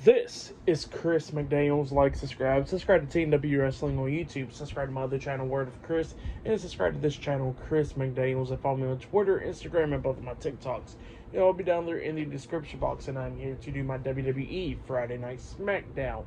This is Chris McDaniels. Like, subscribe to TNW Wrestling on YouTube, subscribe to my other channel, Word of Chris, and subscribe to this channel, Chris McDaniels, and follow me on Twitter, Instagram, and both of my TikToks. I'll be down there in the description box, and I'm here to do my WWE Friday Night SmackDown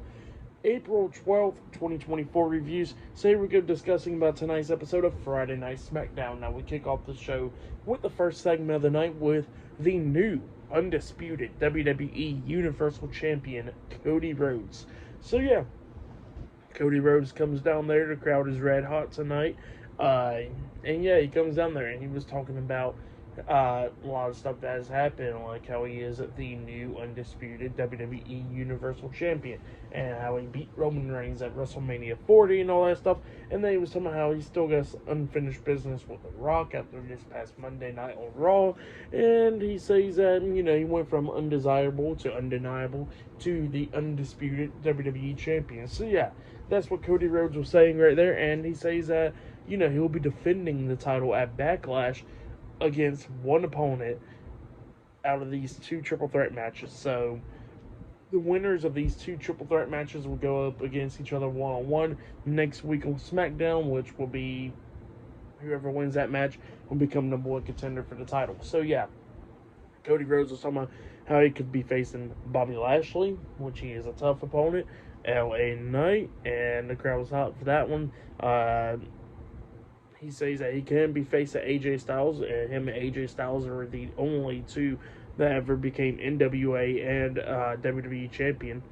April 12th, 2024 reviews. So here we go discussing about tonight's episode of Friday Night SmackDown. Now we kick off the show with the first segment of the night with the new undisputed WWE Universal Champion Cody Rhodes. So yeah, Cody Rhodes comes down there. The crowd is red hot tonight. And yeah, he comes down there and he was talking about a lot of stuff that has happened, like how he is the new undisputed WWE Universal Champion, and how he beat Roman Reigns at WrestleMania 40 and all that stuff. And then he was talking about how he still got unfinished business with The Rock after this past Monday night on Raw. And he says that, he went from undesirable to undeniable to the undisputed WWE Champion. So yeah, that's what Cody Rhodes was saying right there. And he says that, he'll be defending the title at Backlash against one opponent out of these two triple threat matches. So the winners of these two triple threat matches will go up against each other one-on-one next week on SmackDown, which will be whoever wins that match will become number one contender for the title. So yeah, Cody Rhodes was talking about how he could be facing Bobby Lashley, which he is a tough opponent, LA Knight, and the crowd was hot for that one. He says that he can be facing AJ Styles, and him and AJ Styles are the only two that ever became NWA and WWE champion,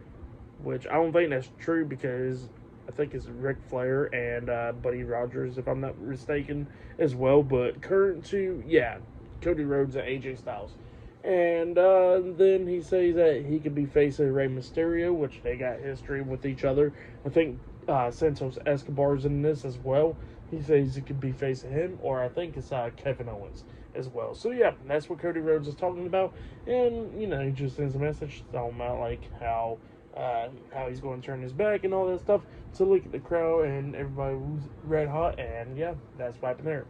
which I don't think that's true because I think it's Ric Flair and Buddy Rogers, if I'm not mistaken, as well. But current two, yeah, Cody Rhodes and AJ Styles. And then he says that he could be facing Rey Mysterio, which they got history with each other. I think Santos Escobar's in this as well. He says he could be facing him, or I think it's Kevin Owens as well. So yeah, that's what Cody Rhodes is talking about. And, he just sends a message talking about like how he's going to turn his back and all that stuff. So look at the crowd and everybody was red hot, and yeah, that's what happened there.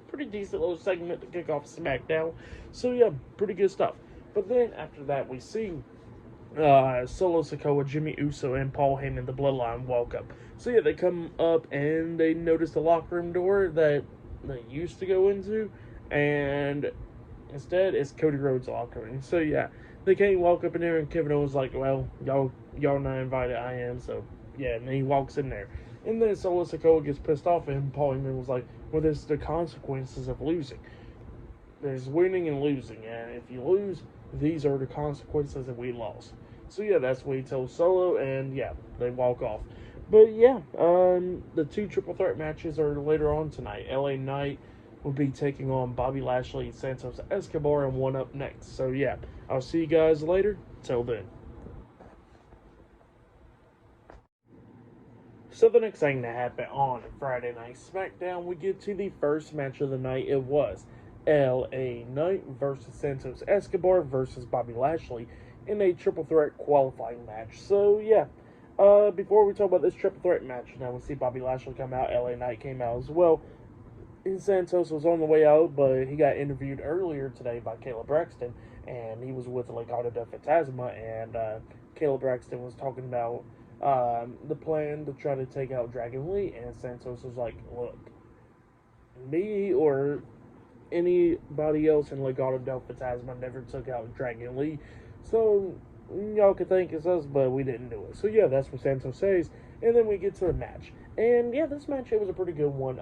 Pretty decent little segment to kick off SmackDown. So yeah, pretty good stuff. But then after that, we see Solo Sikoa, Jimmy Uso, and Paul Heyman, the Bloodline, walk up. So yeah, they come up and they notice the locker room door that they used to go into, and instead it's Cody Rhodes' locker room. So yeah, they can't walk up in there, and Kevin Owens like, well, y'all not invited, I am. So yeah, and then he walks in there, and then Solo Sikoa gets pissed off, and Paul Heyman was like, well, there's the consequences of losing. There's winning and losing, and if you lose, these are the consequences that we lost. So yeah, that's what he tells Solo, and yeah, they walk off. But yeah, the two triple threat matches are later on tonight. LA Knight will be taking on Bobby Lashley and Santos Escobar, and one up next. So yeah, I'll see you guys later. Till then. So the next thing that happened on Friday Night SmackDown, we get to the first match of the night. It was LA Knight versus Santos Escobar versus Bobby Lashley in a triple threat qualifying match. So yeah, before we talk about this triple threat match, now we see Bobby Lashley come out, LA Knight came out as well. And Santos was on the way out, but he got interviewed earlier today by Caleb Braxton, and he was with Legado del Fantasma, and Caleb Braxton was talking about the plan to try to take out Dragon Lee, and Santos was like, look, me or anybody else in Legado del Fantasma never took out Dragon Lee, so y'all could think it's us, but we didn't do it. So yeah, that's what Santos says, and then we get to the match, and yeah, this match, it was a pretty good one.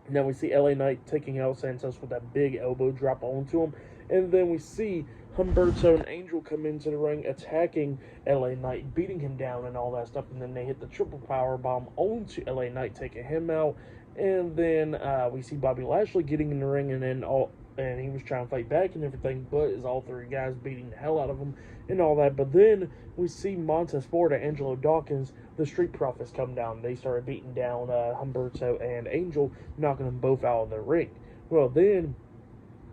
Now we see LA Knight taking out Santos with that big elbow drop onto him, and then we see Humberto and Angel come into the ring attacking LA Knight, beating him down and all that stuff, and then they hit the triple power bomb onto LA Knight, taking him out. And then we see Bobby Lashley getting in the ring, and he was trying to fight back and everything, but is all three guys beating the hell out of him and all that. But then we see Montez Ford and Angelo Dawkins, the Street Profits, come down. They started beating down Humberto and Angel, knocking them both out of the ring. Well, then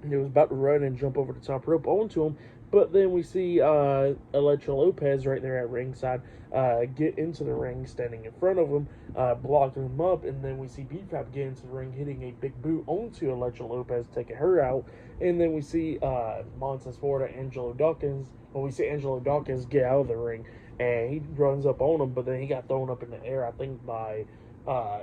he was about to run and jump over the top rope onto him, But then we see Elektra Lopez right there at ringside get into the ring, standing in front of him, blocking him up. And then we see B-Fab get into the ring, hitting a big boot onto Elektra Lopez, taking her out. And then we see Montez Ford and Angelo Dawkins. Well, we see Angelo Dawkins get out of the ring, and he runs up on him, but then he got thrown up in the air, I think, by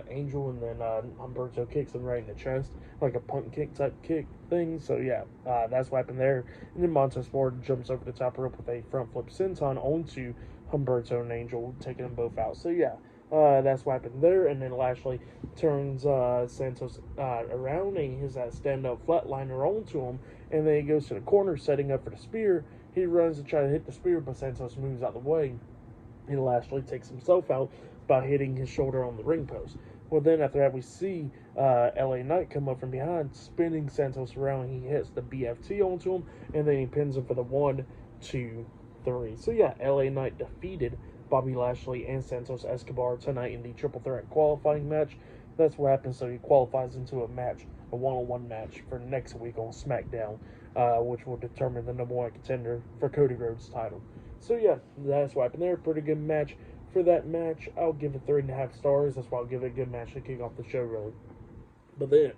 Angel, and then Humberto kicks him right in the chest, like a punt kick type kick thing. So yeah, that's what happened there. And then Montez Ford jumps over the top rope with a front flip senton onto Humberto and Angel, taking them both out. So yeah, that's what happened there. And then Lashley turns Santos around, and he has that stand-up flatliner onto him, and then he goes to the corner, setting up for the spear. He runs to try to hit the spear, but Santos moves out of the way, and Lashley takes himself out by hitting his shoulder on the ring post. Well, then after that, we see LA Knight come up from behind, spinning Santos around. He hits the BFT onto him, and then he pins him for the 1, 2, 3. So yeah, LA Knight defeated Bobby Lashley and Santos Escobar tonight in the Triple Threat qualifying match. That's what happens. So he qualifies into a match, a one-on-one match for next week on SmackDown, which will determine the #1 contender for Cody Rhodes' title. So yeah, that's what happened there. Pretty good match. For that match, I'll give it 3.5 stars. That's why I'll give it a good match to kick off the show, really. But then,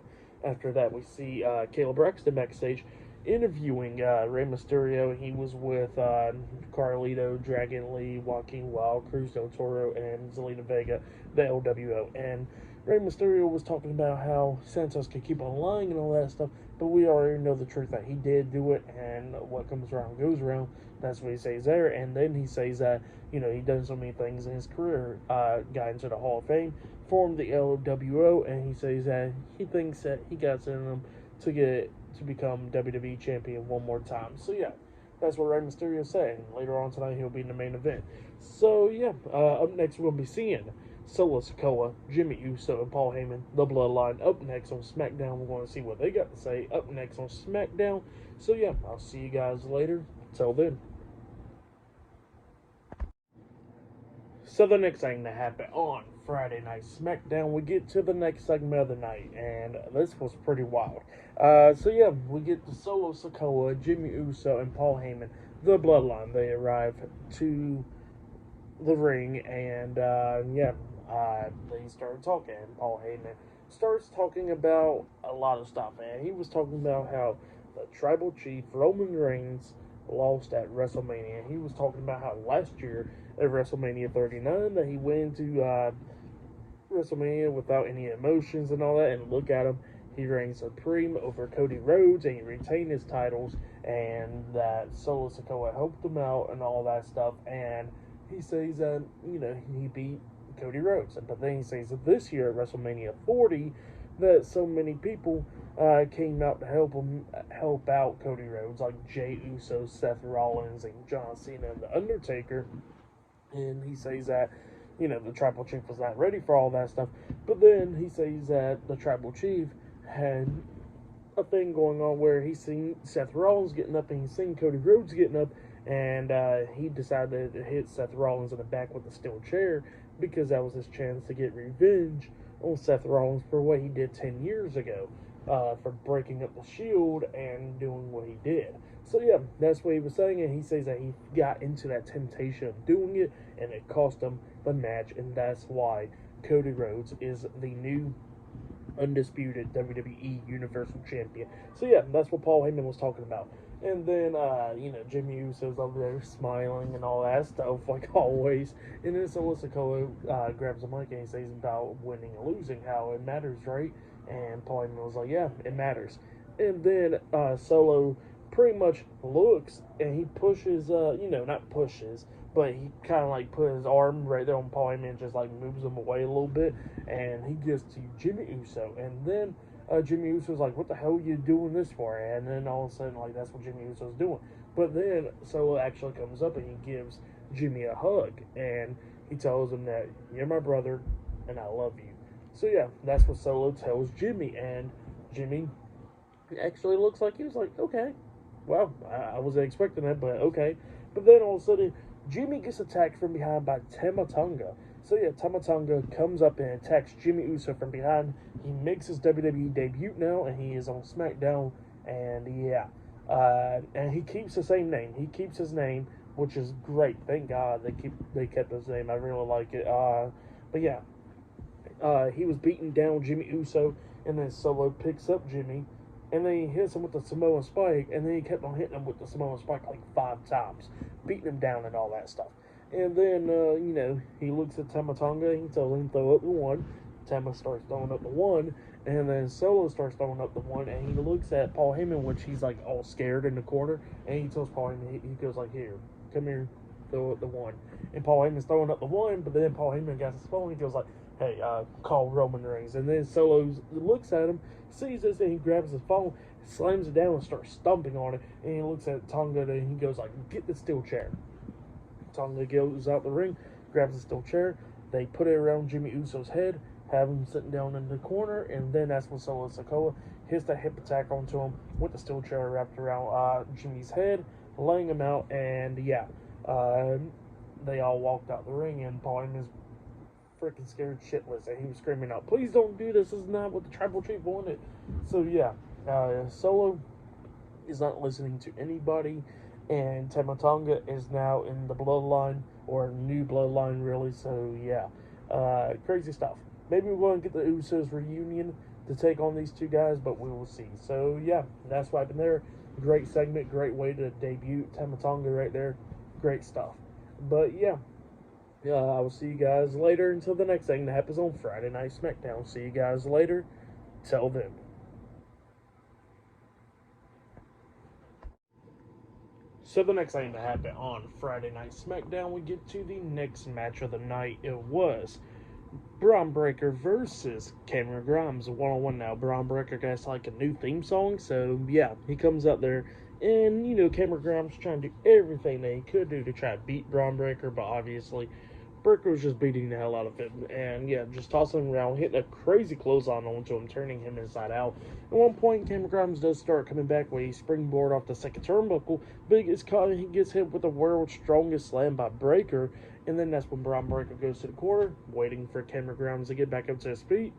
after that, we see Caleb Braxton backstage interviewing Rey Mysterio. He was with Carlito, Dragon Lee, Joaquin Wilde, Cruz del Toro, and Zelina Vega, the LWO. And Rey Mysterio was talking about how Santos could keep on lying and all that stuff, but we already know the truth that he did do it, and what comes around goes around. That's what he says there. And then he says that, he done so many things in his career, got into the Hall of Fame, formed the LWO, and he says that he thinks that he got in him to become WWE champion one more time. So yeah, that's what Rey Mysterio is saying. Later on tonight, he'll be in the main event. So yeah, up next we'll be seeing Solo Sikoa, Jimmy Uso, and Paul Heyman, the Bloodline. Up next on SmackDown, we're going to see what they got to say. Up next on SmackDown. So yeah, I'll see you guys later. Till then. So the next thing that happened on Friday Night SmackDown, we get to the next segment of the night, and this was pretty wild. So yeah, we get to Solo Sikoa, Jimmy Uso, and Paul Heyman, the Bloodline. They arrive to the ring, and they started talking. Paul Heyman starts talking about a lot of stuff, and he was talking about how the Tribal Chief Roman Reigns lost at WrestleMania. He was talking about how last year at WrestleMania 39 that he went into WrestleMania without any emotions and all that, and look at him, he reigned supreme over Cody Rhodes, and he retained his titles, and that Solo Sikoa helped him out and all that stuff. And he says that he beat Cody Rhodes, but then he says that this year at WrestleMania 40 that so many people came out to help out Cody Rhodes, like Jey Uso, Seth Rollins, and John Cena, and The Undertaker. And he says that, the Tribal Chief was not ready for all that stuff. But then he says that the Tribal Chief had a thing going on where he seen Seth Rollins getting up and he seen Cody Rhodes getting up, and he decided to hit Seth Rollins in the back with a steel chair because that was his chance to get revenge on Seth Rollins for what he did 10 years ago, for breaking up the Shield and doing what he did. So yeah, that's what he was saying, and he says that he got into that temptation of doing it, and it cost him the match, and that's why Cody Rhodes is the new undisputed WWE Universal Champion. So yeah, that's what Paul Heyman was talking about. And then, Jimmy Uso's over there smiling and all that stuff, like always. And then Solo Sikoa grabs the mic and he says about winning and losing, how it matters, right? And Paul Heyman was like, yeah, it matters. And then Solo pretty much looks and he pushes, not pushes, but he kind of like put his arm right there on Paul Heyman and just like moves him away a little bit. And he gets to Jimmy Uso. And then Jimmy Uso's like, what the hell are you doing this for? And then all of a sudden, like, that's what Jimmy Uso's doing. But then Solo actually comes up and he gives Jimmy a hug. And he tells him that, you're my brother and I love you. So yeah, that's what Solo tells Jimmy. And Jimmy actually looks like he was like, okay, well, I wasn't expecting that, but okay. But then all of a sudden, Jimmy gets attacked from behind by Tonga. So yeah, Tonga comes up and attacks Jimmy Uso from behind. He makes his WWE debut now, and he is on SmackDown. And yeah, And he keeps the same name. He keeps his name, which is great. Thank God they kept his name. I really like it. But yeah, he was beating down Jimmy Uso, and then Solo picks up Jimmy, and then he hits him with the Samoan Spike, and then he kept on hitting him with the Samoan Spike like 5 times, beating him down and all that stuff. And then, he looks at Tama Tonga, he tells him to throw up the 1. Tama starts throwing up the 1, and then Solo starts throwing up the 1, and he looks at Paul Heyman, which he's like all scared in the corner, and he tells Paul Heyman, he goes like, here, come here, throw up the 1. And Paul Heyman's throwing up the 1, but then Paul Heyman got his phone, he goes like, hey, call Roman Reigns. And then Solo looks at him, sees this, and he grabs his phone, slams it down, and starts stomping on it. And he looks at Tonga, and he goes like, get the steel chair. Tonga goes out the ring, grabs the steel chair. They put it around Jimmy Uso's head, have him sitting down in the corner, and then that's when Solo Sikoa hits the hip attack onto him with the steel chair wrapped around Jimmy's head, laying him out. And yeah, they all walked out the ring, and Paul Heyman's freaking scared shitless, and he was screaming out, please don't do this, this is not what the tribal chief wanted. So yeah, Solo is not listening to anybody, and Tama Tonga is now in the bloodline, or new bloodline really. So yeah, crazy stuff. Maybe we're going to get the Usos reunion to take on these two guys, but we will see. So yeah, that's what happened there. Great segment, great way to debut Tama Tonga right there. Great stuff. But yeah, I will see you guys later until the next thing that happens on Friday Night SmackDown. See you guys later. Till then. So the next thing that happened on Friday Night SmackDown, we get to the next match of the night. It was Braun Breaker versus Cameron Grimes, 1-on-1 now. Braun Breaker got like a new theme song, so yeah, he comes out there, and Cameron Grimes trying to do everything that he could do to try to beat Braun Breaker, but obviously Breaker was just beating the hell out of him, and yeah, just tossing him around, hitting a crazy clothesline onto him, turning him inside out. At one point, Cameron Grimes does start coming back where he springboard off the second turnbuckle, but he gets caught and he gets hit with the world's strongest slam by Breaker, and then that's when Braun Breaker goes to the corner, waiting for Cameron Grimes to get back up to his feet.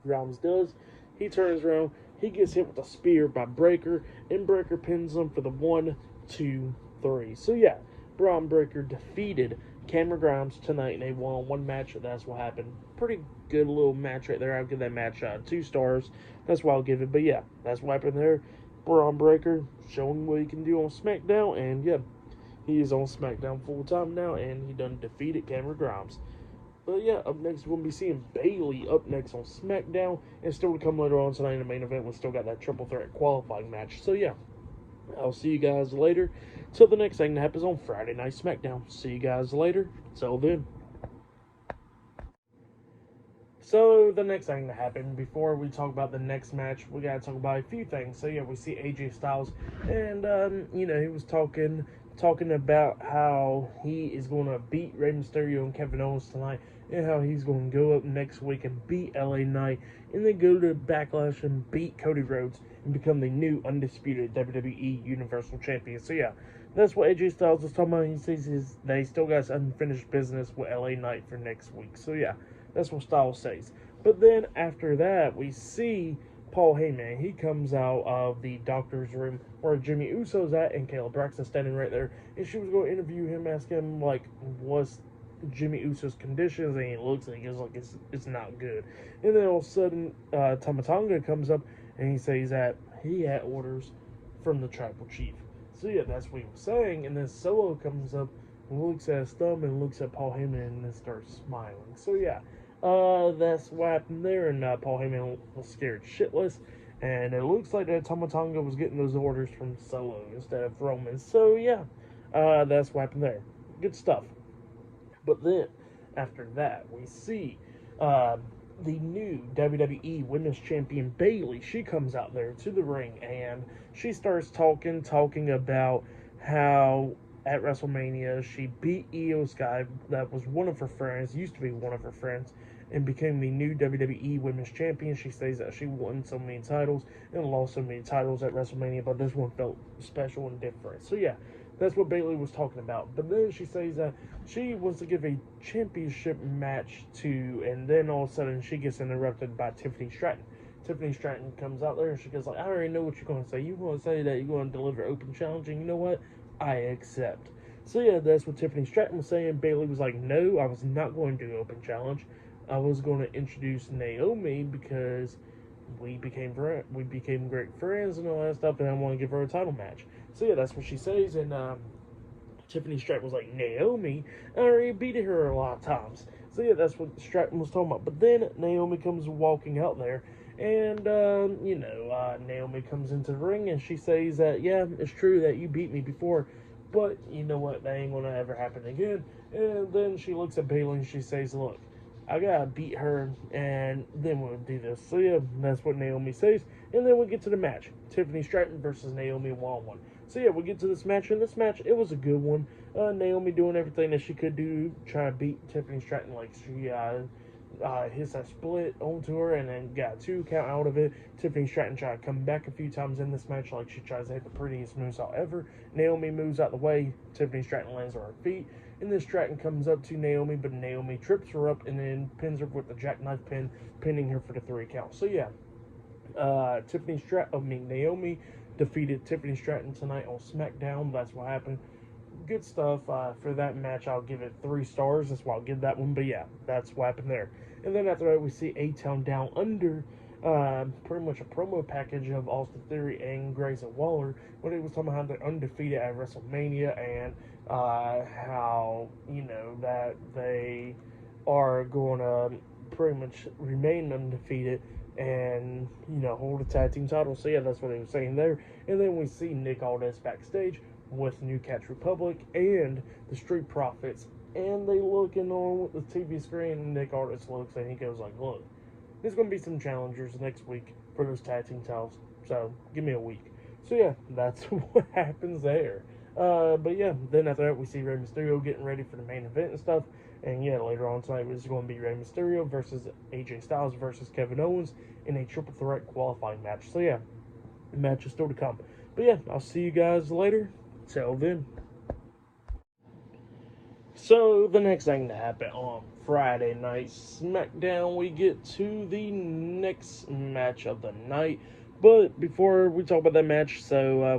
Grimes does. He turns around, he gets hit with a spear by Breaker, and Breaker pins him for the 1, 2, 3. So yeah, Braun Breaker defeated Cameron Grimes tonight in a 1-on-1 match. That's what happened. Pretty good little match right there. I'll give that match 2 stars. That's what I'll give it. But yeah, that's what happened there. Braun Breaker showing what he can do on SmackDown. And yeah, he is on SmackDown full time now. And he done defeated Cameron Grimes. But yeah, up next we're going to be seeing Bayley up next on SmackDown. And still to come later on tonight in the main event. We still got that triple threat qualifying match. So yeah, I'll see you guys later. Till the next thing that happens on Friday Night SmackDown. See you guys later. Till then. So, the next thing that happened, before we talk about the next match, we gotta talk about a few things. So, yeah, we see AJ Styles, and, he was talking about how he is going to beat Rey Mysterio and Kevin Owens tonight, and how he's going to go up next week and beat LA Knight, and then go to Backlash and beat Cody Rhodes, and become the new undisputed WWE Universal Champion. So, yeah, that's what AJ Styles is talking about. He says they still got unfinished business with LA Knight for next week. So, yeah, that's what Styles says. But then after that, we see Paul Heyman. He comes out of the doctor's room where Jimmy Uso's at, and Kayla Braxton's standing right there. And she was going to interview him, ask him, like, what's Jimmy Uso's conditions, and he looks and he goes, like, it's not good. And then all of a sudden, Tama Tonga comes up, and he says that he had orders from the tribal chief. So yeah, that's what he was saying. And then Solo comes up and looks at his thumb and looks at Paul Heyman and then starts smiling. So yeah, that's what happened there. And Paul Heyman was scared shitless. And it looks like that Tama Tonga was getting those orders from Solo instead of Roman. So yeah, that's what happened there. Good stuff. But then, after that, we see the new WWE Women's Champion Bayley. She comes out there to the ring, and she starts talking about how at WrestleMania she beat Io Sky, that was one of her friends, used to be one of her friends, and became the new WWE Women's Champion. She says that she won so many titles and lost so many titles at WrestleMania, but this one felt special and different. So yeah, that's what Bayley was talking about. But then she says that she wants to give a championship match to, and then all of a sudden she gets interrupted by Tiffany Stratton. Tiffany Stratton comes out there and she goes like, I already know what you're going to say. You're going to say that you're going to deliver open challenge, and you know what? I accept. So yeah, that's what Tiffany Stratton was saying. Bayley was like, no, I was not going to do open challenge. I was going to introduce Naomi because we became great friends and all that stuff, and I want to give her a title match. So yeah, that's what she says, and Tiffany Stratton was like, Naomi, I already beat her a lot of times. So yeah, that's what Stratton was talking about. But then Naomi comes walking out there, and Naomi comes into the ring and she says that, yeah, it's true that you beat me before, but you know what, that ain't gonna ever happen again. And then she looks at Bayley and she says, look, I gotta beat her, and then we'll do this. So yeah, that's what Naomi says. And then we get to the match. Tiffany Stratton versus Naomi one-on-one. So yeah, we get to this match, and this match, it was a good one. Naomi doing everything that she could do, trying to beat Tiffany Stratton, like she hits that split onto her and then got a 2 count out of it. Tiffany Stratton tried to come back a few times in this match, like she tries to hit the prettiest moonsault ever. Naomi moves out the way. Tiffany Stratton lands on her feet. And then Stratton comes up to Naomi, but Naomi trips her up and then pins her with the jackknife pin, pinning her for the 3 count. So yeah, Naomi defeated Tiffany Stratton tonight on SmackDown. That's what happened. Good stuff. For that match, I'll give it 3 stars. That's why I'll give that one. But yeah, that's what happened there. And then after that, we see A-Town Down Under. Pretty much a promo package of Austin Theory and Grayson Waller, when it was talking about how they're undefeated at WrestleMania, and how, that they are going to pretty much remain undefeated and, hold the tag team title. So yeah, that's what they were saying there. And then we see Nick Aldis backstage with New Catch Republic and the Street Profits, and they looking on the TV screen, and Nick Aldis looks and he goes like, look, there's going to be some challengers next week for those tag team titles, so give me a week. So yeah, that's what happens there. But yeah, then after that, we see Rey Mysterio getting ready for the main event and stuff. And yeah, later on tonight, it's going to be Rey Mysterio versus AJ Styles versus Kevin Owens in a triple threat qualifying match. So yeah, the match is still to come. But yeah, I'll see you guys later. Till then. So the next thing to happen on Friday night SmackDown, we get to the next match of the night. But before we talk about that match,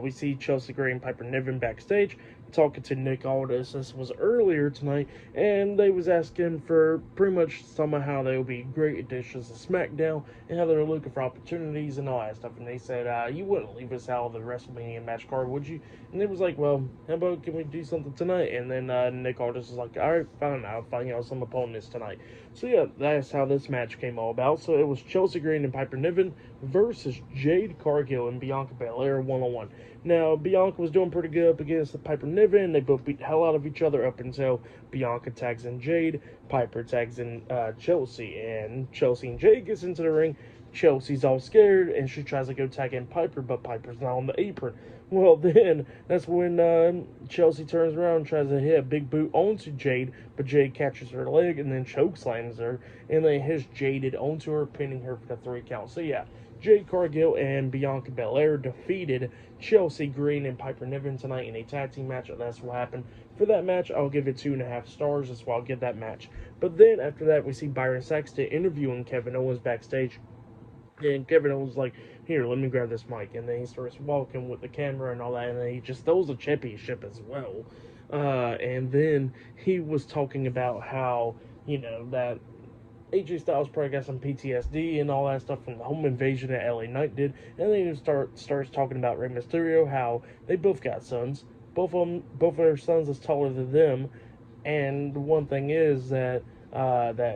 we see Chelsea Gray and Piper Niven backstage talking to Nick Aldis. This was earlier tonight, and they was asking for pretty much somehow they will be great additions to SmackDown and how they're looking for opportunities and all that stuff. And they said, you wouldn't leave us out of the WrestleMania match card, would you? And it was like, well, how about can we do something tonight? And then Nick Aldis was like, all right, fine, I'll find out some opponents tonight. So yeah, that's how this match came all about. So it was Chelsea Green and Piper Niven versus Jade, Carill, and Bianca Belair one-on-one. Now, Bianca was doing pretty good up against the Piper Niven. They both beat the hell out of each other up until Bianca tags in Jade, Piper tags in Chelsea, and Chelsea and Jade gets into the ring. Chelsea's all scared, and she tries to go tag in Piper, but Piper's not on the apron. Well, then, that's when Chelsea turns around and tries to hit a big boot onto Jade, but Jade catches her leg and then chokeslams her, and then hits Jaded onto her, pinning her for the 3 count. So yeah, Jade Cargill and Bianca Belair defeated Chelsea Green and Piper Niven tonight in a tag team match. That's what happened. For that match, I'll give it 2.5 stars. That's why I'll give that match. But then, after that, we see Byron Saxton interviewing Kevin Owens backstage. And Kevin Owens was like, here, let me grab this mic. And then he starts walking with the camera and all that. And then he just throws the championship as well. And then he was talking about how, that AJ Styles probably got some PTSD and all that stuff from the home invasion that LA Knight did. And then he starts talking about Rey Mysterio, how they both got sons. Both of their sons is taller than them. And the one thing is that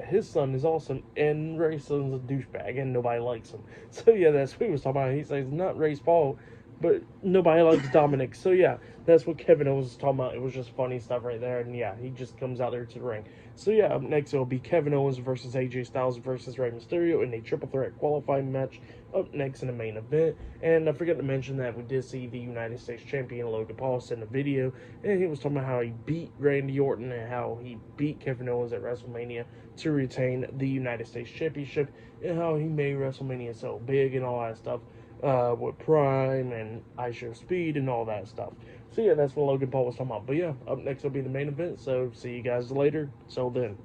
his son is awesome, and Ray's son's a douchebag, and nobody likes him. So yeah, that's what he was talking about. He says not Ray's fault, but nobody likes Dominic. So yeah, that's what Kevin Owens was talking about. It was just funny stuff right there, and yeah, he just comes out there to the ring. So yeah, up next it'll be Kevin Owens versus AJ Styles versus Rey Mysterio in a triple threat qualifying match up next in the main event. And I forgot to mention that we did see the United States Champion Logan Paul send a video, and he was talking about how he beat Randy Orton and how he beat Kevin Owens at WrestleMania to retain the United States Championship, and how he made WrestleMania so big and all that stuff. With Prime and Ice Show Speed and all that stuff. So yeah, that's what Logan Paul was talking about. But yeah, up next will be the main event. So see you guys later. So then.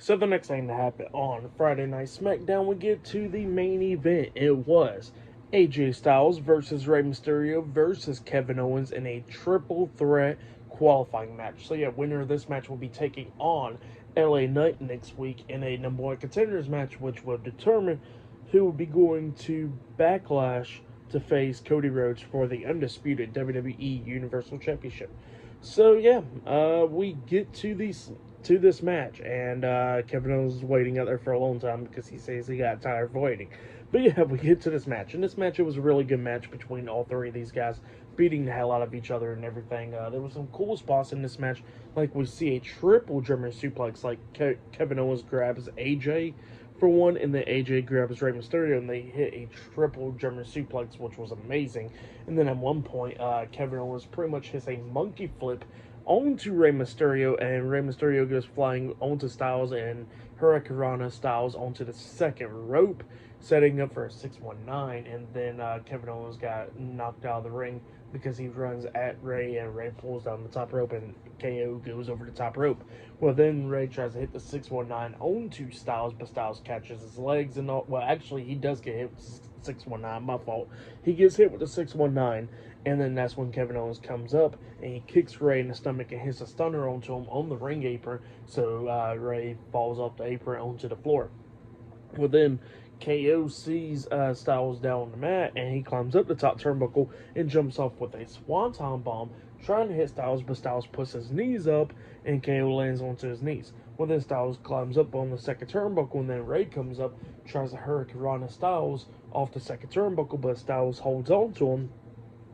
So the next thing to happen on Friday Night SmackDown, we get to the main event. It was AJ Styles versus Rey Mysterio versus Kevin Owens in a triple threat qualifying match. So yeah, winner of this match will be taking on LA Knight next week in a number one contenders match, which will determine who will be going to Backlash to face Cody Rhodes for the undisputed WWE Universal Championship. So yeah, we get to this match, and Kevin Owens was waiting out there for a long time because he says he got tired of waiting. But yeah, we get to this match. In this match, it was a really good match between all three of these guys, beating the hell out of each other and everything. There was some cool spots in this match, like we see a triple German suplex, like Kevin Owens grabs AJ for one, and then AJ grabs Rey Mysterio, and they hit a triple German suplex, which was amazing. And then at one point, Kevin Owens pretty much hits a monkey flip onto Rey Mysterio, and Rey Mysterio goes flying onto Styles, and Hurricanrana Styles onto the second rope, setting up for a 619, and then Kevin Owens got knocked out of the ring because he runs at Rey, and Rey pulls down the top rope, and KO goes over the top rope. Well, then Rey tries to hit the 619 onto Styles, but Styles catches his legs and all. Well, actually, he does get hit with 619, my fault. He gets hit with the 619, and then that's when Kevin Owens comes up, and he kicks Rey in the stomach and hits a stunner onto him on the ring apron, so Rey falls off the apron onto the floor. Well, then KO sees Styles down on the mat, and he climbs up the top turnbuckle and jumps off with a swanton bomb, trying to hit Styles, but Styles puts his knees up, and KO lands onto his knees. Well, then Styles climbs up on the second turnbuckle, and then Rey comes up, tries to Hurricanrana Styles off the second turnbuckle, but Styles holds on to him,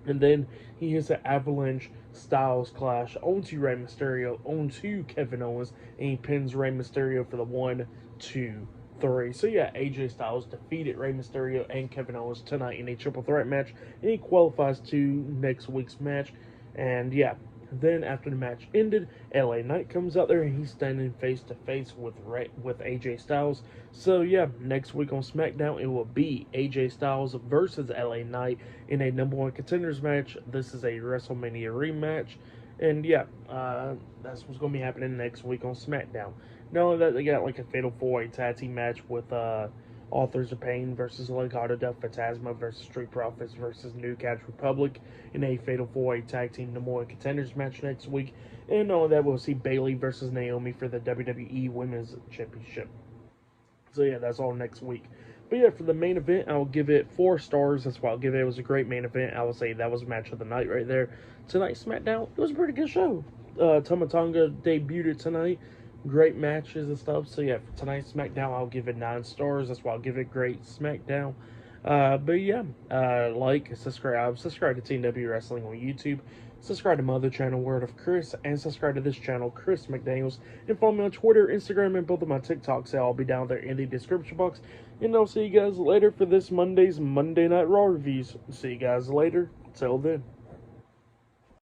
and then he hits an avalanche Styles clash onto Rey Mysterio, onto Kevin Owens, and he pins Rey Mysterio for the 1, 2, 3. So yeah, AJ Styles defeated Rey Mysterio and Kevin Owens tonight in a triple threat match, and he qualifies to next week's match. And yeah, then after the match ended, LA Knight comes out there, and he's standing face to face with AJ Styles. So yeah, next week on SmackDown, it will be AJ Styles versus LA Knight in a number one contenders match. This is a WrestleMania rematch, and yeah, that's what's going to be happening next week on SmackDown. Not only that, they got like a Fatal 4-Way tag team match with Authors of Pain versus Legado del Fantasma versus Street Profits versus New Catch Republic in a Fatal 4-Way tag team number one contenders match next week. And not only that, we'll see Bayley versus Naomi for the WWE Women's Championship. So yeah, that's all next week. But yeah, for the main event, I'll give it 4 stars. That's why I'll give it. It was a great main event. I will say that was match of the night right there. Tonight, SmackDown, it was a pretty good show. Tonga debuted tonight. Great matches and stuff. So yeah, for tonight's SmackDown, I'll give it 9 stars. That's why I'll give it great SmackDown. But yeah, like, subscribe to TNW Wrestling on YouTube. Subscribe to my other channel, Word of Chris, and subscribe to this channel, Chris McDaniels. And follow me on Twitter, Instagram, and both of my TikToks. I'll be down there in the description box. And I'll see you guys later for this Monday's Monday Night Raw reviews. See you guys later. Till then.